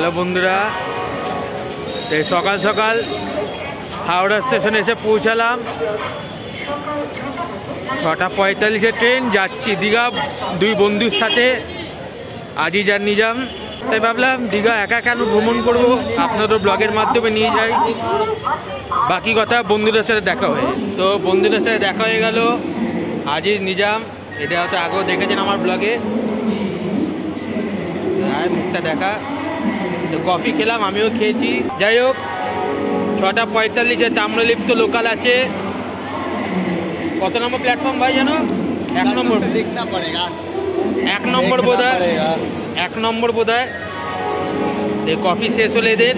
Hello বন্ধুরা, এই সকাল সকাল হাওড়া স্টেশনে এসে পৌঁছালাম। 6:45 ট্রেন, যাচ্ছি দীঘা দুই বন্ধুর সাথে, আজিজ আর নিজাম। তাই ভাবলাম দীঘা একা কেন ভ্রমণ করবো, আপনাদের ব্লগের মাধ্যমে নিয়ে যাই। বাকি কথা বন্ধুদের সাথে দেখা হয়। তো বন্ধুদের সাথে দেখা হয়ে গেল, আজিজ নিজাম, এটা হয়তো আগেও দেখেছেন আমার ব্লগে, মুখটা দেখা। তো কফি খেলাম, আমিও খেয়েছি। যাই হোক, 6:45 তাম্রলিপ্ত লোকাল আছে। কত নম্বর প্ল্যাটফর্ম ভাই জানো? 1 নম্বর, 1 নম্বর বোধ হয়, 1 নম্বর বোধ হয়। এই কফি শেষ হলে এদের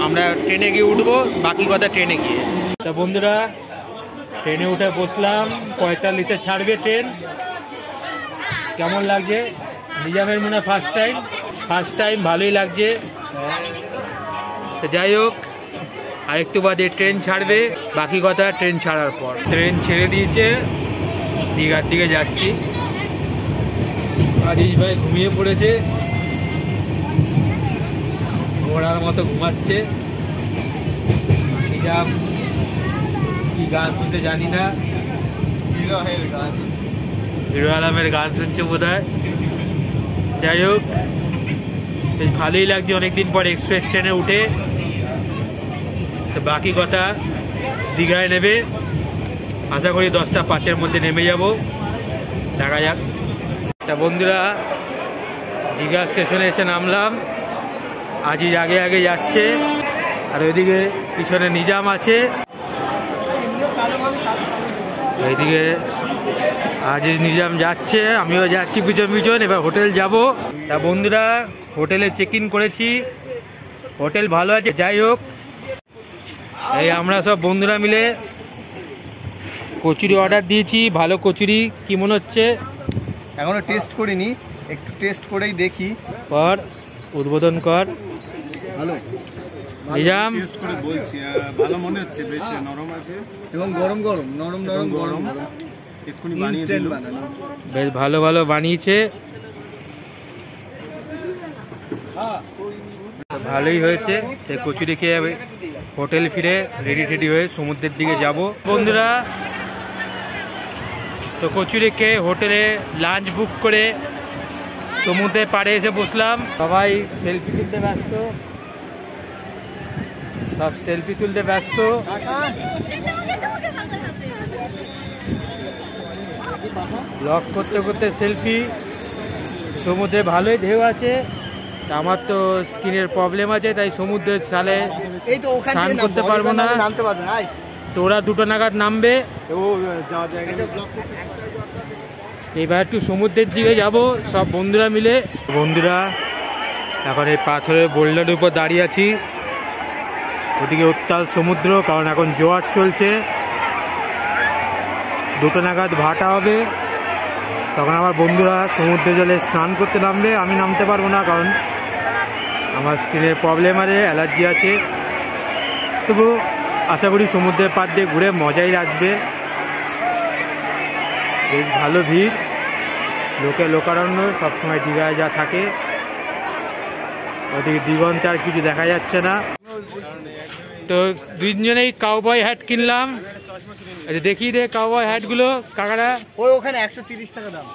আমরা ট্রেনে গিয়ে উঠবো, বাকি কথা ট্রেনে গিয়ে। তা বন্ধুরা, ট্রেনে উঠে বসলাম, 45-এ ছাড়বে ট্রেন। কেমন লাগছে? নিজামের মনে ফার্স্ট টাইম, ভালোই লাগছে। তো যাই হোক, আরেকটু বাদে ট্রেন ছাড়বে, বাকি কথা ট্রেন ছাড়ার পর। ট্রেন ছেড়ে দিয়েছে, দীঘার দিকে যাচ্ছি। আজিজ ভাই ঘুমিয়ে পড়েছে, ঘোড়ার মতো ঘুমাচ্ছে। নিজাম কি গান শুনতে জানি না, হিরো আলমের গান শুনছে বোধ হয়। যাই হোক, বেশ ভালোই লাগছে অনেকদিন পর এক্সপ্রেস ট্রেনে উঠে। তো বাকি কথা দীঘায় নেবে, আশা করি 10:05-এর মধ্যে নেমে যাব, দেখা যাক। তা বন্ধুরা, দীঘা স্টেশনে এসে নামলাম। আজিজ আগে আগে যাচ্ছে, আর ওইদিকে পিছনে নিজাম আছে, ওইদিকে আজিজ নিজাম যাচ্ছে, আমিও যাচ্ছি পিছন পিছন। এবার হোটেল যাব। তা বন্ধুরা, হোটেলে চেক ইন করেছি, হোটেল ভালো আছে। যাই হোক, এই আমরা সব বন্ধুরা মিলে কচুরি অর্ডার দিয়েছি। ভালো কচুরি, কি মনে হচ্ছে? এখনো টেস্ট করিনি, একটু টেস্ট করেই দেখি। কর, উদ্বোধন কর। ভালো নিজাম, টেস্ট করে বলছি, ভালো মনে হচ্ছে, বেশ নরম আছে এবং গরম গরম, নরম নরম গরম, এক্ষুনি বানিয়ে দিল, বেশ ভালো ভালো বানিয়েছে, ভালোই হয়েছে। সেই কচুরি খেয়ে হোটেল ফিরে রেডি হয়ে সমুদ্রের দিকে যাব বন্ধুরা। তো কচুরি খেয়ে হোটেলে লাঞ্চ বুক করে সমুদ্রের পাড়ে এসে বসলাম। সবাই সেলফি তুলতে ব্যস্ত, ব্লগ করতে করতে সেলফি। সমুদ্রে ভালোই ঢেউ আছে, আমার তো স্কিনের প্রবলেম আছে, তাই সমুদ্রের সালে স্নান করতে পারবো না। তো ওরা 2টো নাগাদ নামবে, এবার একটু সমুদ্রের দিকে যাব সব বন্ধুরা মিলে। বন্ধুরা, এখন এই পাথরের বোল্ডারের উপর দাঁড়িয়ে আছি, ওদিকে উত্তাল সমুদ্র, কারণ এখন জোয়ার চলছে। 2টো নাগাদ ভাটা হবে, তখন আমার বন্ধুরা সমুদ্রে জলে স্নান করতে নামবে। আমি নামতে পারবো না, কারণ আমার স্কিনের প্রবলেম আছে, অ্যালার্জি আছে। তবু আশা করি সমুদ্রের পাড় দিয়ে ঘুরে মজাই লাগবে। বেশ ভালো ভিড়, লোকারণ্য সবসময় দীঘায় যা থাকে। ওদিকে দিগন্তে আর কিছু দেখা যাচ্ছে না। তো দুজনেই কাউবয় হ্যাট কিনলাম। দেখি রে কাউবয় হ্যাটগুলো কাকারা, ওখানে 130 টাকা দাম।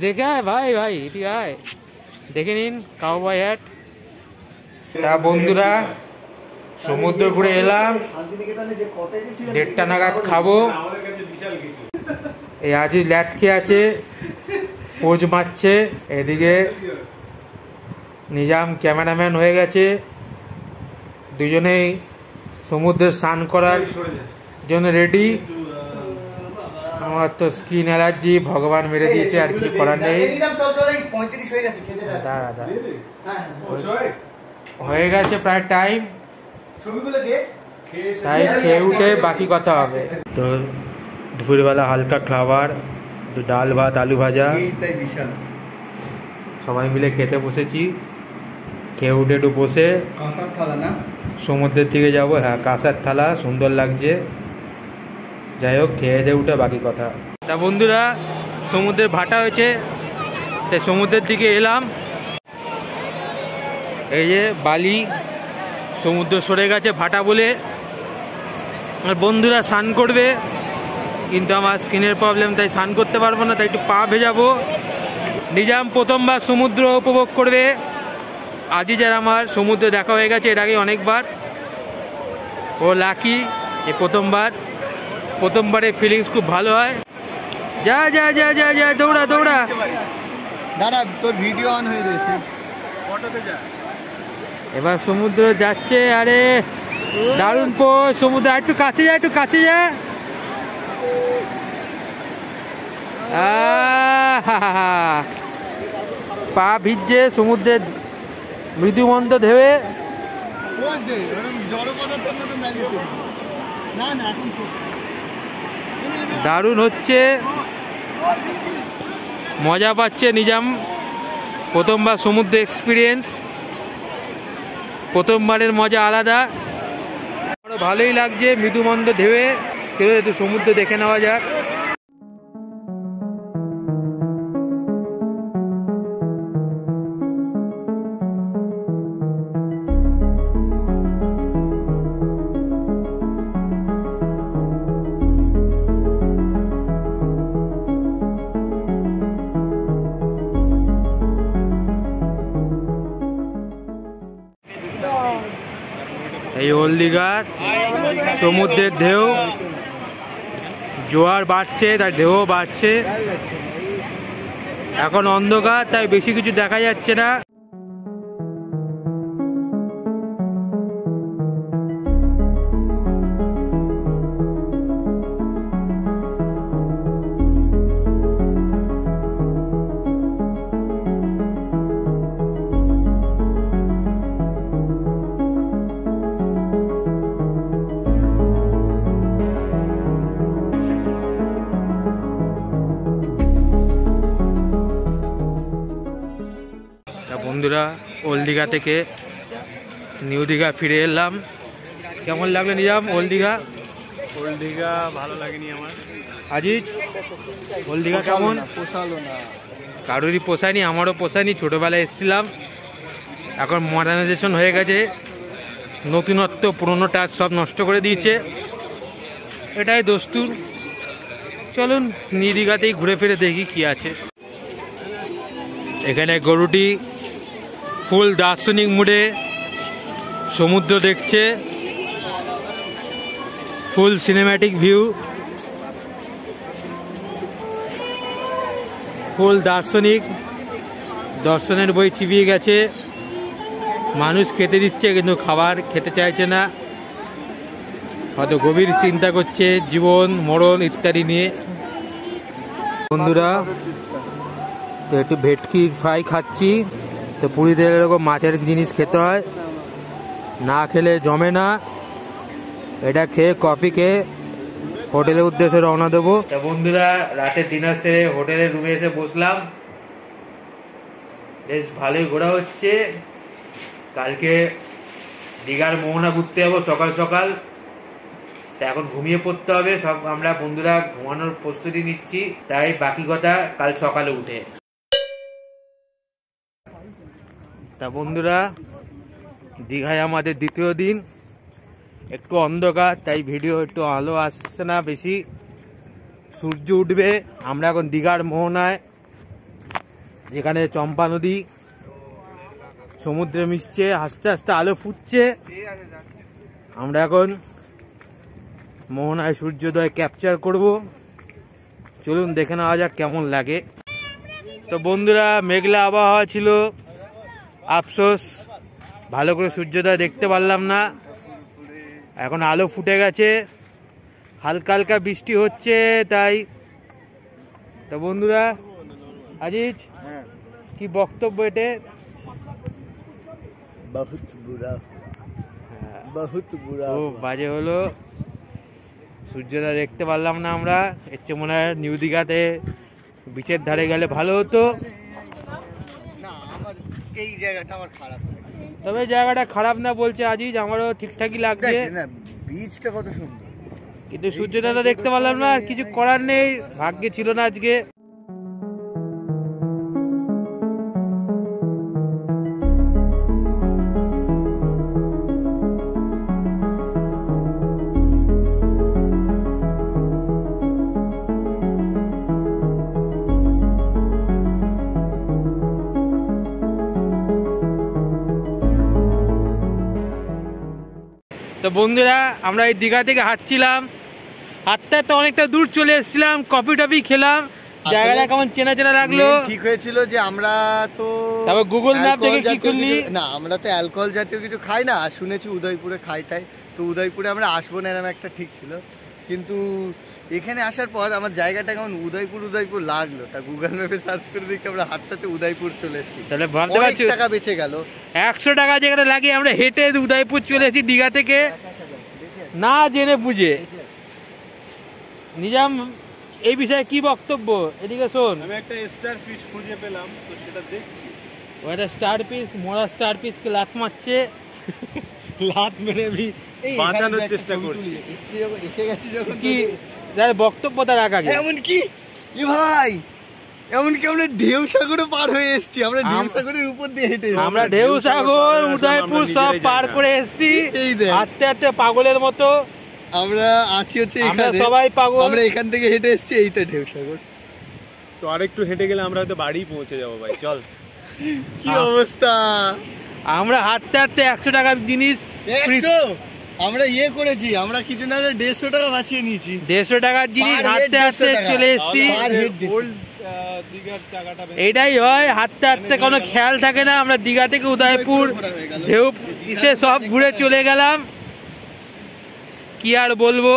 দেখে ভাই এটি আয়, দেখে নিন কাউবয় হ্যাট। তা বন্ধুরা, সমুদ্র ঘুরে এলাম, 1:30টা নাগাদ খাবো। এই আজিজ ল্যাট খেয়ে আছে, পোজ মারছে। এদিকে নিজাম ক্যামেরাম্যান হয়ে গেছে, দুজনেই সমুদ্রে স্নান করার জন্য রেডি। আমার তো স্কিন অ্যালার্জি, ভগবান মেরে দিয়েছে, আর কিছু করার নেই। হয়ে গেছে প্রায় টাইম, তাই খেয়ে উঠে বাকি কথা হবে। তো দুপুরবেলা হালকা খাবার, ডাল ভাত আলু ভাজা, সবাই মিলে খেতে বসেছি। খেয়ে উঠে একটু বসে সমুদ্রের দিকে যাবো। হ্যাঁ, কাঁসার থালা, সুন্দর লাগছে। যাই হোক, খেয়ে দিয়ে উঠে বাকি কথা। তা বন্ধুরা, সমুদ্রের ভাটা হয়েছে, তাই সমুদ্রের দিকে এলাম। এই যে বালি, সমুদ্র সরে গেছে ভাটা বলে। আমার বন্ধুরা স্নান করবে, কিন্তু আমার স্কিনের প্রবলেম, তাই স্নান করতে পারবো না, তাই একটু পা ভেজাবো। নিজাম প্রথমবার সমুদ্র উপভোগ করবে। আজই যার আমার সমুদ্র দেখা হয়ে গেছে এর আগে অনেকবার, ও লাকি এ প্রথমবারের ফিলিংস খুব ভালো হয়। যা যা যা যা যা দৌড়া দৌড়া। দাদা তোর ভিডিও অন হয়ে গেছে। এবার সমুদ্র যাচ্ছে। আরে দারুণ সমুদ্র, একটু কাছে যা, একটু কাছে যা। পা ভিজছে সমুদ্রের মৃদু মন্দ ঢেউয়ে। দারুণ হচ্ছে, মজা পাচ্ছে নিজাম। প্রথমবার সমুদ্র এক্সপিরিয়েন্স, প্রথমবারের মজা আলাদা। ভালোই লাগছে মৃদু মন্দ ঢেউয়ে। কেউ একটু সমুদ্র দেখে নেওয়া যাক। এই ওল্ড দীঘার সমুদ্রের ঢেউ, জোয়ার বাড়ছে, তার ঢেউ বাড়ছে। এখন অন্ধকার, তাই বেশি কিছু দেখা যাচ্ছে না। বন্ধুরা, ওল্ড দীঘা থেকে নিউ দীঘা ফিরে এলাম। কেমন লাগলো নিজাম ওল্ড দীঘা? ওল্ড দীঘা ভালো লাগেনি আমার। আজিজ, ওল্ড দীঘা কেমন? পোষালো না, কারোরই পোষায়নি, আমারও পোষায়নি। ছোটোবেলায় এসেছিলাম, এখন মডার্নাইজেশন হয়ে গেছে, নতুনত্ব পুরনো টাচ সব নষ্ট করে দিয়েছে। এটাই দস্তুর। চলুন নিউ দীঘাতেই ঘুরে ফিরে দেখি কি আছে। এখানে গরুটি ফুল দার্শনিক মুডে সমুদ্র দেখছে, ফুল সিনেম্যাটিক ভিউ, ফুল দার্শনিক। দর্শনের বই চিবিয়ে গেছে। মানুষ খেতে দিচ্ছে, কিন্তু খাবার খেতে চাইছে না, হয়তো গভীর চিন্তা করছে জীবন মরণ ইত্যাদি নিয়ে। বন্ধুরা, তো একটু ভেটকি ফ্রাই খাচ্ছি। তো পুরীদের এরকম মাছের জিনিস খেতে হয়, না খেলে জমে না। এটা খেয়ে কফি খেয়ে হোটেলের উদ্দেশ্যে রওনা দেবো। তো বন্ধুরা, রাতে ডিনার সেরে হোটেলের রুমে এসে বসলাম। বেশ ভালোই ঘোরা হচ্ছে। কালকে দীঘার মোহনা ঘুরতে যাবো সকাল সকাল। তা এখন ঘুমিয়ে পড়তে হবে সব। আমরা বন্ধুরা ঘুমানোর প্রস্তুতি নিচ্ছি, তাই বাকি কথা কাল সকালে উঠে। তা বন্ধুরা, দীঘায় আমাদের দ্বিতীয় দিন। একটু অন্ধকার, তাই ভিডিও একটু আলো আসছে না বেশি। সূর্য উঠবে। আমরা এখন দীঘার মোহনায়, যেখানে চম্পা নদী সমুদ্রে মিশছে, আস্তে আস্তে আলো ফুটছে। আমরা এখন মোহনায় সূর্যোদয় ক্যাপচার করব। চলুন দেখে নেওয়া যাক কেমন লাগে। তো বন্ধুরা, মেঘলা আবহাওয়া ছিল, আফসোস ভালো করে সূর্যোদয় দেখতে পারলাম না। এখন আলো ফুটে গেছে, হালকা হালকা বৃষ্টি হচ্ছে তাই। তো বন্ধুরা, আজিজ কি বক্তব্য এতে? খুব বাজে হলো, সূর্যোদয় দেখতে পারলাম না আমরা। এর চেয়ে মনে হয় নিউ দীঘাতে বিচের ধারে গেলে ভালো হতো। তবে জায়গাটা খারাপ না বলছে আজিজ, আমারও ঠিকঠাকই লাগছে। বীজটা কত সুন্দর, কিন্তু সূর্যোদয়টা দেখতে পারলাম না, কিছু করার নেই, ভাগ্যে ছিল না আজকে। তো বন্ধুরা আমরা এই দীঘা থেকে হাঁটছিলাম, হাঁটতে তো অনেকটা দূর চলে এসেছিলাম, কফি টফি খেলাম, জায়গাটা কেমন চেনা চেনা লাগলো। ঠিক হয়েছিল যে আমরা তো তারপর গুগল ম্যাপ দেখে কি করলি না, আমরা তো অ্যালকোহল জাতীয় কিছু খাই না, আর শুনেছি উদয়পুরে খাইটাই, তো উদয়পুরে আমরা আসবো না এরকম একটা ঠিক ছিল, কিন্তু এখানে আসার পর আমার জায়গাটা কেমন উদয়পুর উদয়পুর লাগলো, তা গুগল ম্যাপে সার্চ করে দেখি আমরা হাঁটতে উদয়পুর চলে এসেছি। তাহলে ভাবতে পারছি টাকা বেঁচে গেল, 100 টাকা যেখানে লাগে আমরা হেঁটে উদয়পুর চলে এসেছি দীঘা থেকে, না জেনে বুঝে। নিজাম এই বিষয়ে কি বক্তব্য? এদিকে শোন। আমি একটা স্টার ফিশ খুঁজে পেলাম, তো সেটা দেখছি। ওটা স্টার পিস, মোড়া স্টার পিসকে লাত মারছে, লাত মেরে আমি বাঁচানোর চেষ্টা করছি। এসে গেছি যখন কি যার বক্তব্য তার আগে। এমন কি এ ভাই, এমনকি আমরা ঢেউ সাগরে পার হয়ে এসেছি, আমরা ঢেউ সাগরের উপর দিয়ে হেঁটে, আমরা ঢেউ সাগর উদয়পুর সব পার করে এসেছি হাঁটতে হাঁটতে পাগলের মতো। আমরা আছি হচ্ছে আমরা এখানে, সবাই পাগল, আমরা এখান থেকে হেঁটে এসেছি, এইটা ঢেউ সাগর। তো আরেকটু হেঁটে গেলে আমরা হয়তো বাড়ি পৌঁছে যাবো ভাই, চল। কি অবস্থা, আমরা হাঁটতে হাঁটতে 100 টাকার জিনিস আমরা ইয়ে করেছি, আমরা কিছু না 150 টাকা বাঁচিয়ে নিয়েছি, 150 টাকার জিনিস হাঁটতে হাঁটতে চলে এসেছি। এইটাই হয়, হাঁটতে হাঁটতে কোনো খেয়াল থাকে না, আমরা দীঘা থেকে উদয়পুর ঢেউ এসে সব ঘুরে চলে গেলাম, কি আর বলবো।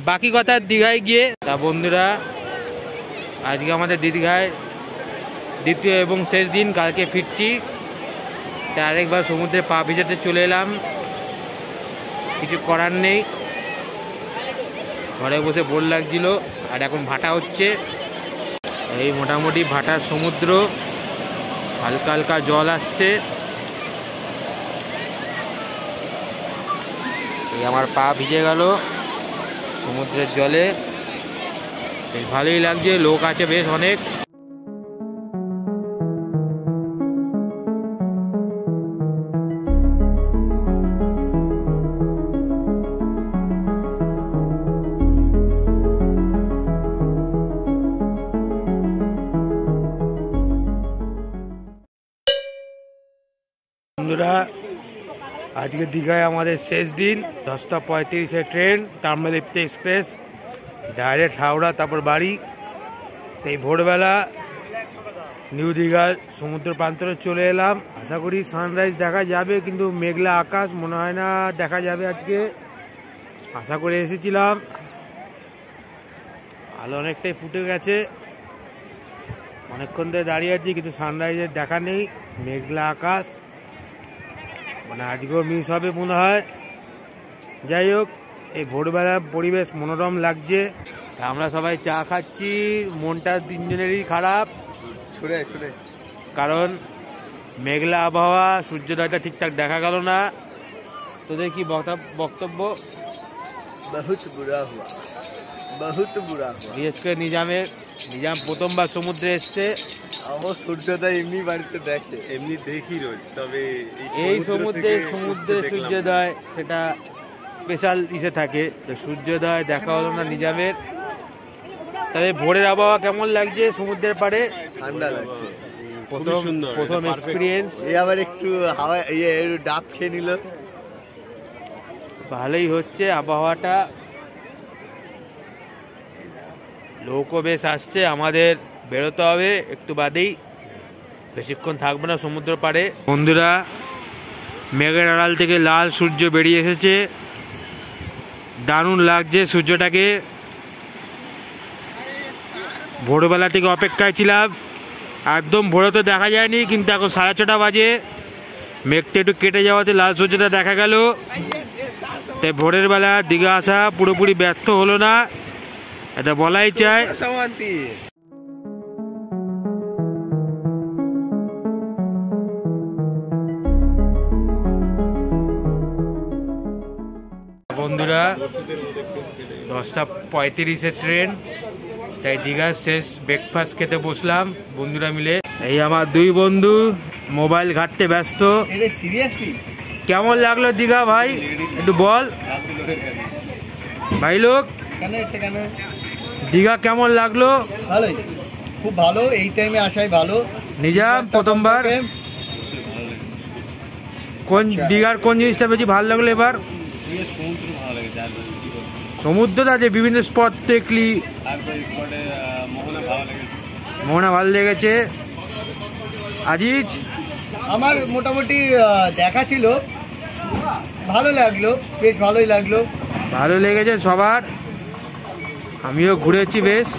বাকি কথা দীঘায় গিয়ে। তা বন্ধুরা আজকে আমাদের দীঘায় দ্বিতীয় এবং শেষ দিন, কালকে ফিরছি, তাই আরেকবার সমুদ্রে পা ভিজাতে চলে এলাম, কিছু করার নেই, ঘরে বসে বোর লাগছিল। আর এখন ভাটা হচ্ছে, এই মোটামুটি ভাটার সমুদ্র, হালকা হালকা জল আসছে, এই আমার পা ভিজে গেল সমুদ্রের জলে, বেশ ভালোই লাগছে, লোক আছে বেশ অনেক। বন্ধুরা আজকে দীঘায় আমাদের শেষ দিন, 10টা 35-এ train, Tamralipta express, direct Howrah, তারপর বাড়ি। এই ভোরবেলা নিউ দীঘার সমুদ্র প্রান্তরে চলে এলাম, আশা করি সানরাইজ দেখা যাবে, কিন্তু মেঘলা আকাশ, মনে হয় না দেখা যাবে আজকে, আশা করে এসেছিলাম। আলো অনেকটাই ফুটে গেছে, অনেকক্ষণ ধরে দাঁড়িয়ে আছি, কিন্তু সানরাইজের দেখা নেই, মেঘলা আকাশ, মানে আজকেও মিস হবে মনে হয়। যাই হোক, এই ভোরবেলার পরিবেশ মনোরম লাগছে, আমরা সবাই চা খাচ্ছি, মনটা তিনজনেরই খারাপ, কারণ মেঘলা আবহাওয়া, সূর্যোদয়টা ঠিকঠাক দেখা গেল না। তোদের কি বক্তব্য? বহুত বুড়া হুয়া, বহুত বুড়া হুয়া। বিশেষ করে নিজাম প্রথমবার সমুদ্রে এসছে, আমার সূর্যোদয় এমনি বাড়িতে দেখে, এমনি দেখি রোজ, তবে এই সমুদ্রে সূর্যোদয় সেটা স্পেশাল ইসে থাকে, তো সূর্যোদয় দেখা হলো না নিজামের। তবে ভোরের আবহাওয়া কেমন লাগছে সমুদ্রের পাড়ে? ঠান্ডা লাগছে, প্রথম এক্সপিরিয়েন্স। এই আবার একটু হাওয়া ডাব খেয়ে নিল, ভালোই হচ্ছে আবহাওয়াটা, লোকও বেশ আসছে, আমাদের বেরোতে হবে একটু বাদেই, বেশিক্ষণ থাকবো না সমুদ্র পাড়ে। বন্ধুরা মেঘের আড়াল থেকে লাল সূর্য বেরিয়ে এসেছে, দারুণ লাগছে সূর্যটাকে। ভোরবেলা থেকে অপেক্ষায় ছিলাম, একদম ভোরে তো দেখা যায়নি, কিন্তু এখন 6:30 বাজে, মেঘটা একটু কেটে যাওয়াতে লাল সূর্যটা দেখা গেল। তাই ভোরের বেলা দীঘা আসা পুরোপুরি ব্যর্থ হলো না, এটা বলাই চাই। বন্ধুরা 10টা 35-এ ট্রেন, তাই দীঘার শেষ ব্রেকফাস্ট খেতে বসলাম বন্ধুরা মিলে। এই আমার দুই বন্ধু মোবাইল ঘাঁটতে ব্যস্ত। কেমন লাগলো দীঘা ভাই, একটু বল ভাই লোক, দীঘা কেমন লাগলো? ভালোই, খুব ভালো, এই টাইমে আসাই ভালো। নিজাম প্রথমবার কোন দীঘার কোন জিনিসটা বেশি ভালো লাগলো এবার? সমুদ্র ভালো লেগেছে, আর কি বলবো। সমুদ্রটা যে বিভিন্ন স্পট দেখলি, তারপরে স্পটে মোহনা ভালো লেগেছে। মোহনা ভালো লেগেছে। আজিজ আমার মোটামুটি দেখা ছিল, ভালো লাগলো, বেশ ভালোই লাগলো। ভালো লেগেছে সবার, আমিও ঘুরেছি বেশ।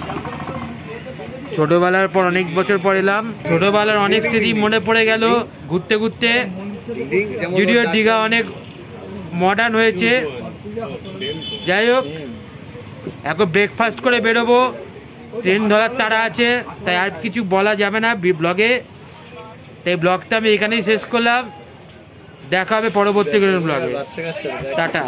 ছোটবেলার পর অনেক বছর পর এলাম, ছোটবেলার অনেক স্মৃতি মনে পড়ে গেল ঘুরতে ঘুরতে। যদিও দীঘা অনেক মডার্ন হয়েছে, যাই হোক এখন ব্রেকফাস্ট করে বেরোবো, ট্রেন ধরার তাড়া আছে, তাই আর কিছু বলা যাবে না ব্লগে। তাই ব্লগটা আমি এখানেই শেষ করলাম, দেখা হবে পরবর্তী ব্লগে। টাটা।